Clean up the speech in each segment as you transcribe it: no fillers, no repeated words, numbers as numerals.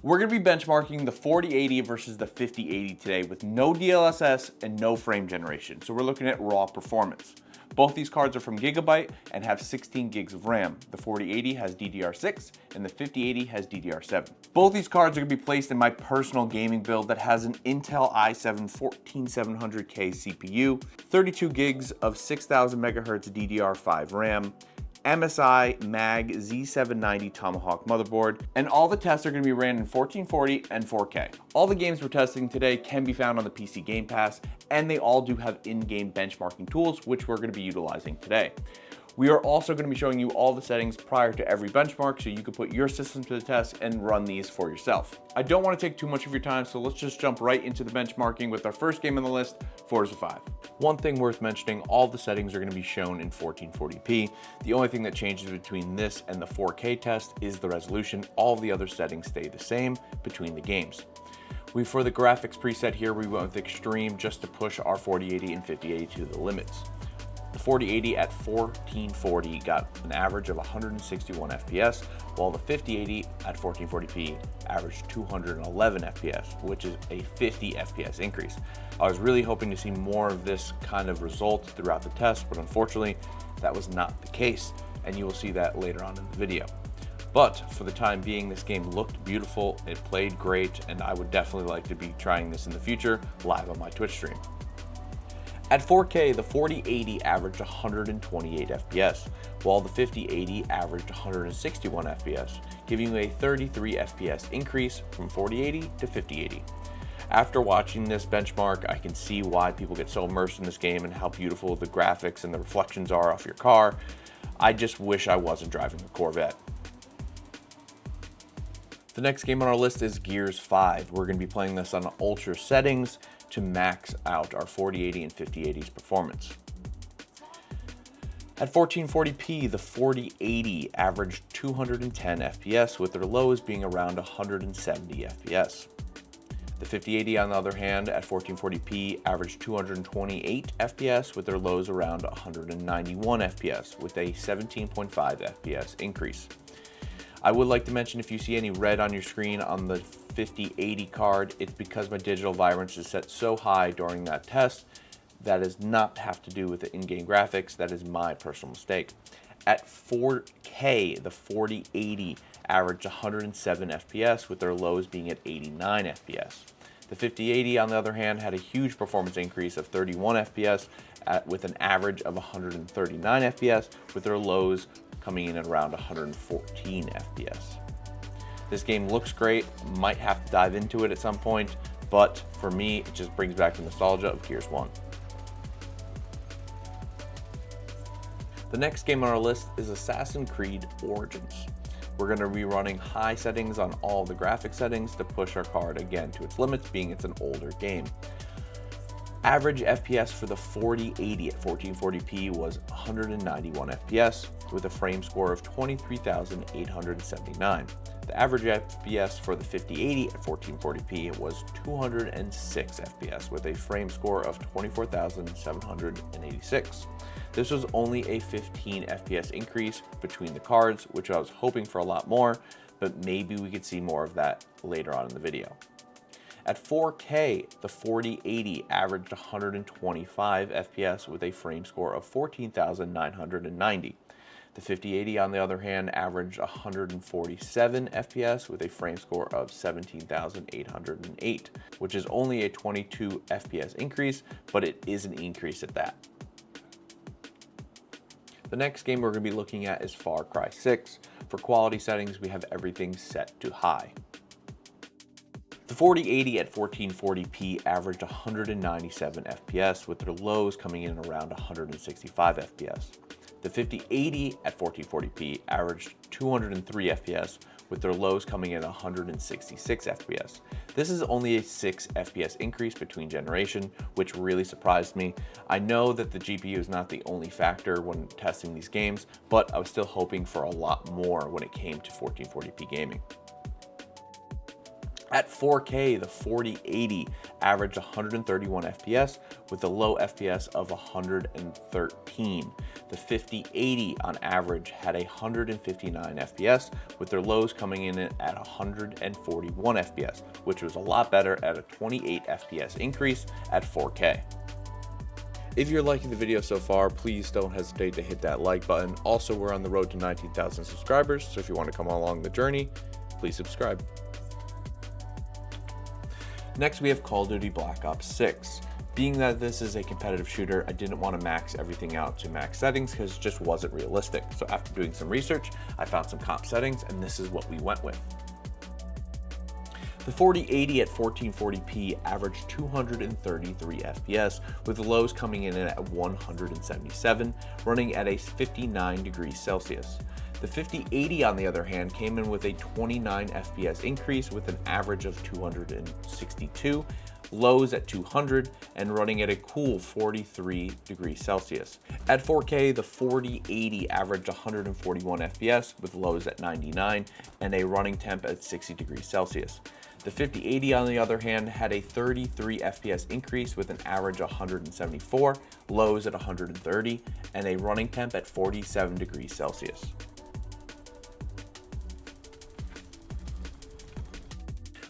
We're going to be benchmarking the 4080 versus the 5080 today with no DLSS and no frame generation. So we're looking at raw performance. Both these cards are from Gigabyte and have 16 gigs of RAM. The 4080 has DDR6 and the 5080 has DDR7. Both these cards are going to be placed in my personal gaming build that has an Intel i7 14700K CPU, 32 gigs of 6000 megahertz DDR5 RAM, MSI Mag Z790 Tomahawk motherboard, and all the tests are going to be ran in 1440 and 4K. All the games we're testing today can be found on the PC Game Pass, and they all do have in-game benchmarking tools, which we're going to be utilizing today. We are also going to be showing you all the settings prior to every benchmark so you can put your system to the test and run these for yourself. I don't want to take too much of your time, so let's just jump right into the benchmarking with our first game on the list, Forza 5. One thing worth mentioning, all the settings are going to be shown in 1440p. The only thing that changes between this and the 4K test is the resolution. All the other settings stay the same between the games. For the graphics preset here, we went with extreme just to push our 4080 and 5080 to the limits. The 4080 at 1440 got an average of 161 FPS, while the 5080 at 1440p averaged 211 FPS, which is a 50 FPS increase. I was really hoping to see more of this kind of result throughout the test, but unfortunately, that was not the case, and you will see that later on in the video. But for the time being, this game looked beautiful, it played great, and I would definitely like to be trying this in the future live on my Twitch stream. At 4K, the 4080 averaged 128 FPS, while the 5080 averaged 161 FPS, giving you a 33 FPS increase from 4080 to 5080. After watching this benchmark, I can see why people get so immersed in this game and how beautiful the graphics and the reflections are off your car. I just wish I wasn't driving a Corvette. The next game on our list is Gears 5. We're going to be playing this on ultra settings to max out our 4080 and 5080's performance. At 1440p, the 4080 averaged 210 FPS, with their lows being around 170 FPS. The 5080, on the other hand, at 1440p averaged 228 FPS, with their lows around 191 FPS, with a 17.5 FPS increase. I would like to mention, if you see any red on your screen on the 5080 card, it's because my digital vibrance is set so high during that test. That does not have to do with the in-game graphics. That is my personal mistake. At 4K, the 4080 averaged 107 FPS, with their lows being at 89 FPS. The 5080, on the other hand, had a huge performance increase of 31 FPS with an average of 139 FPS, with their lows coming in at around 114 FPS. This game looks great, might have to dive into it at some point, but for me, it just brings back the nostalgia of Gears 1. The next game on our list is Assassin's Creed Origins. We're going to be running high settings on all the graphic settings to push our card again to its limits, being it's an older game. Average FPS for the 4080 at 1440p was 191 FPS with a frame score of 23,879. The average FPS for the 5080 at 1440p was 206 FPS with a frame score of 24,786. This was only a 15 FPS increase between the cards, which I was hoping for a lot more, but maybe we could see more of that later on in the video. At 4K, the 4080 averaged 125 FPS with a frame score of 14,990. The 5080, on the other hand, averaged 147 FPS with a frame score of 17,808, which is only a 22 FPS increase, but it is an increase at that. The next game we're going to be looking at is Far Cry 6. For quality settings, we have everything set to high. The 4080 at 1440p averaged 197 FPS, with their lows coming in around 165 FPS. The 5080 at 1440p averaged 203 FPS, with their lows coming in 166 FPS. This is only a 6 FPS increase between generation, which really surprised me. I know that the GPU is not the only factor when testing these games, but I was still hoping for a lot more when it came to 1440p gaming. At 4K, the 4080 averaged 131 FPS with a low FPS of 113. The 5080 on average had 159 FPS with their lows coming in at 141 FPS, which was a lot better at a 28 FPS increase at 4K. If you're liking the video so far, please don't hesitate to hit that like button. Also, we're on the road to 19,000 subscribers, so if you want to come along the journey, please subscribe. Next, we have Call of Duty Black Ops 6. Being that this is a competitive shooter, I didn't want to max everything out to max settings because it just wasn't realistic. So after doing some research, I found some comp settings, and this is what we went with. The 4080 at 1440p averaged 233 FPS, with the lows coming in at 177, running at a 59 degrees Celsius. The 5080 on the other hand came in with a 29 FPS increase with an average of 262, lows at 200, and running at a cool 43 degrees Celsius. At 4K, the 4080 averaged 141 FPS with lows at 99 and a running temp at 60 degrees Celsius. The 5080 on the other hand had a 33 FPS increase with an average of 174, lows at 130, and a running temp at 47 degrees Celsius.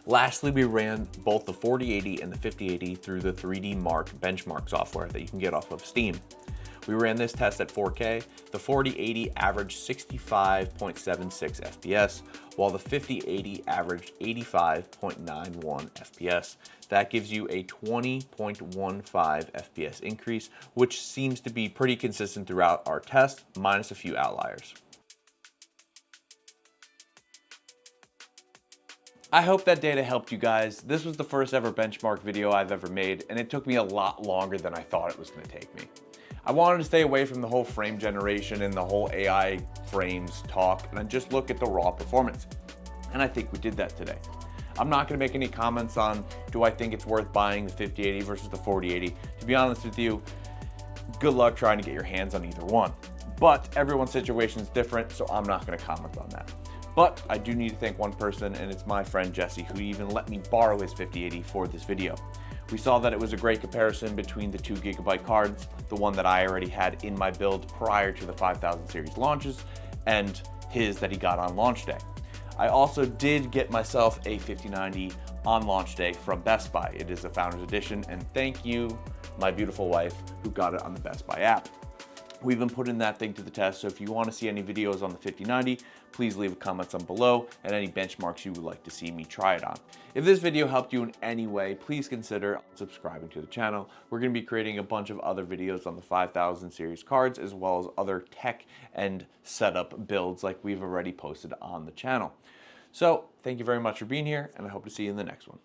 Lastly, we ran both the 4080 and the 5080 through the 3D Mark benchmark software that you can get off of Steam. We ran this test at 4K. The 4080 averaged 65.76 FPS, while the 5080 averaged 85.91 FPS. That gives you a 20.15 FPS increase, which seems to be pretty consistent throughout our test, minus a few outliers. I hope that data helped you guys. This was the first ever benchmark video I've ever made, and it took me a lot longer than I thought it was going to take me. I wanted to stay away from the whole frame generation and the whole AI frames talk, and just look at the raw performance. And I think we did that today. I'm not going to make any comments on do I think it's worth buying the 5080 versus the 4080. To be honest with you, good luck trying to get your hands on either one. But everyone's situation is different, so I'm not going to comment on that. But I do need to thank one person, and it's my friend Jesse, who even let me borrow his 5080 for this video. We saw that it was a great comparison between the 2GB cards, the one that I already had in my build prior to the 5000 series launches, and his that he got on launch day. I also did get myself a 5090 on launch day from Best Buy. It is a Founders Edition, and thank you, my beautiful wife, who got it on the Best Buy app. We've been putting that thing to the test, so if you want to see any videos on the 5090, please leave a comment down below and any benchmarks you would like to see me try it on. If this video helped you in any way, please consider subscribing to the channel. We're going to be creating a bunch of other videos on the 5000 series cards, as well as other tech and setup builds like we've already posted on the channel. So thank you very much for being here, and I hope to see you in the next one.